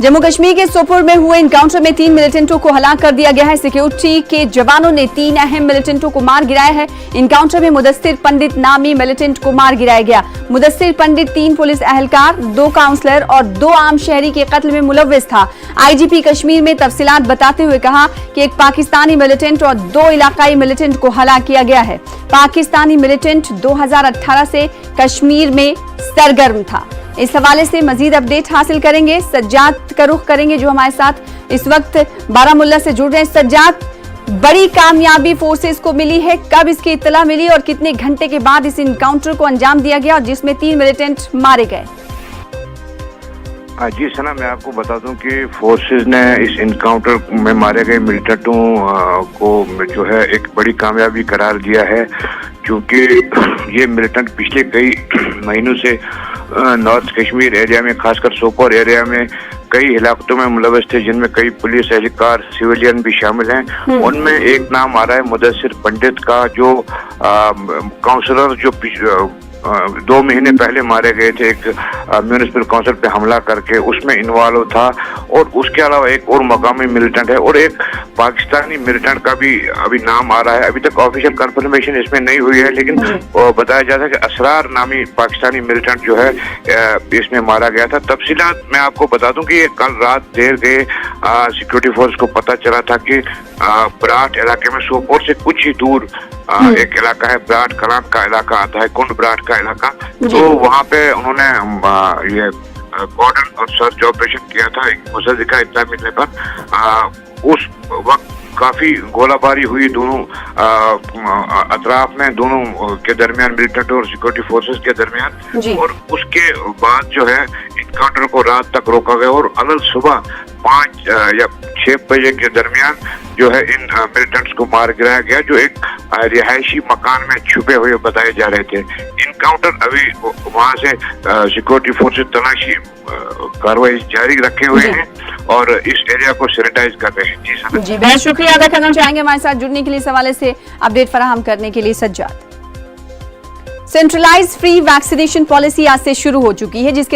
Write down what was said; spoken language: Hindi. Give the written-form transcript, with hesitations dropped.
जम्मू कश्मीर के सोपोर में हुए इनकाउंटर में 3 मिलिटेंटों को हलाक कर दिया गया है। सिक्योरिटी के जवानों ने 3 अहम मिलिटेंटों को मार गिराया है। इनकाउंटर में मुदस्सिर पंडित नामी मिलिटेंट को मार गिराया गया। मुदस्सिर पंडित 3 पुलिस एहलकार, 2 काउंसलर और 2 आम शहरी के कत्ल में मुलव्विस था। आईजीपी कश्मीर में तफसीलात बताते हुए कहा कि एक पाकिस्तानी मिलिटेंट और 2 इलाकाई मिलिटेंट को हलाक किया गया है। पाकिस्तानी मिलिटेंट 2018 से कश्मीर में सरगर्म था। इस हवाले से मजीद अपडेट हासिल करेंगे, सज्जाद का रुख करेंगे जो हमारे साथ इस वक्त बारामुल्ला से जुड़ रहे हैं। सज्जाद, बड़ी कामयाबी फोर्सेस को मिली है, कब इसकी इत्तला मिली और कितने घंटे के बाद इस इनकाउंटर को अंजाम दिया गया और जिसमें 3 मिलिटेंट मारे गए? जी सना, मैं आपको बता दूं कि फोर्सेस ने इस इनकाउंटर में मारे गए मिलिटेंटों को जो है एक बड़ी कामयाबी करार दिया है, क्योंकि ये मिलिटेंट पिछले कई महीनों से नॉर्थ कश्मीर एरिया में, खासकर सोपोर एरिया में कई इलाकों में मुलव्वस थे, जिनमें कई पुलिस एहलकार, सिविलियन भी शामिल हैं। उनमें एक नाम आ रहा है मुदस्सिर पंडित का, जो काउंसलर जो 2 महीने पहले मारे गए थे एक म्यूनिसिपल काउंसिल पे हमला करके, उसमें इन्वॉल्व था। और उसके अलावा एक और मकामी मिलिटेंट है और एक पाकिस्तानी मिलिटेंट का भी अभी नाम आ रहा है। अभी तक ऑफिशियल कंफर्मेशन इसमें नहीं हुई है, लेकिन बताया जाता है कि असरार नामी पाकिस्तानी मिलिटेंट जो है इसमें मारा गया था। तफसीलात मैं आपको बता दूं कि ये कल रात देर गए सिक्योरिटी फोर्स को पता चला था कि ब्राट इलाके में, सोपोर से कुछ ही दूर एक इलाका है, ब्राट कलान का इलाका आता है, कुंड ब्राट का इलाका। तो वहाँ पे उन्होंने ये कॉर्डन और सर्च ऑपरेशन किया था। एक मुसल्सल का इत्तला मिलने पर उस वक्त काफी गोलाबारी हुई दोनों अतराफ में, दोनों के दरमियान, मिलिटेंट और सिक्योरिटी फोर्सेस के दरमियान। और उसके बाद जो है इनकाउंटर को रात तक रोका गया और अलग सुबह 5 या 6 बजे के दरमियान जो है इन मिलिटेंट्स को मार गिराया गया, जो एक रिहायशी मकान में छुपे हुए बताए जा रहे थे। इनकाउंटर अभी वहां से सिक्योरिटी फोर्सेस तलाशी कार्रवाई जारी रखे हुए हैं और इस एरिया को सैनिटाइज कर रहे हैं। जी, बहुत शुक्रिया अदा करना चाहेंगे हमारे साथ जुड़ने के लिए, इस हवाले से अपडेट फराहम करने के लिए। Sajjad, centralised free vaccination policy आज से शुरू हो चुकी है, जिसके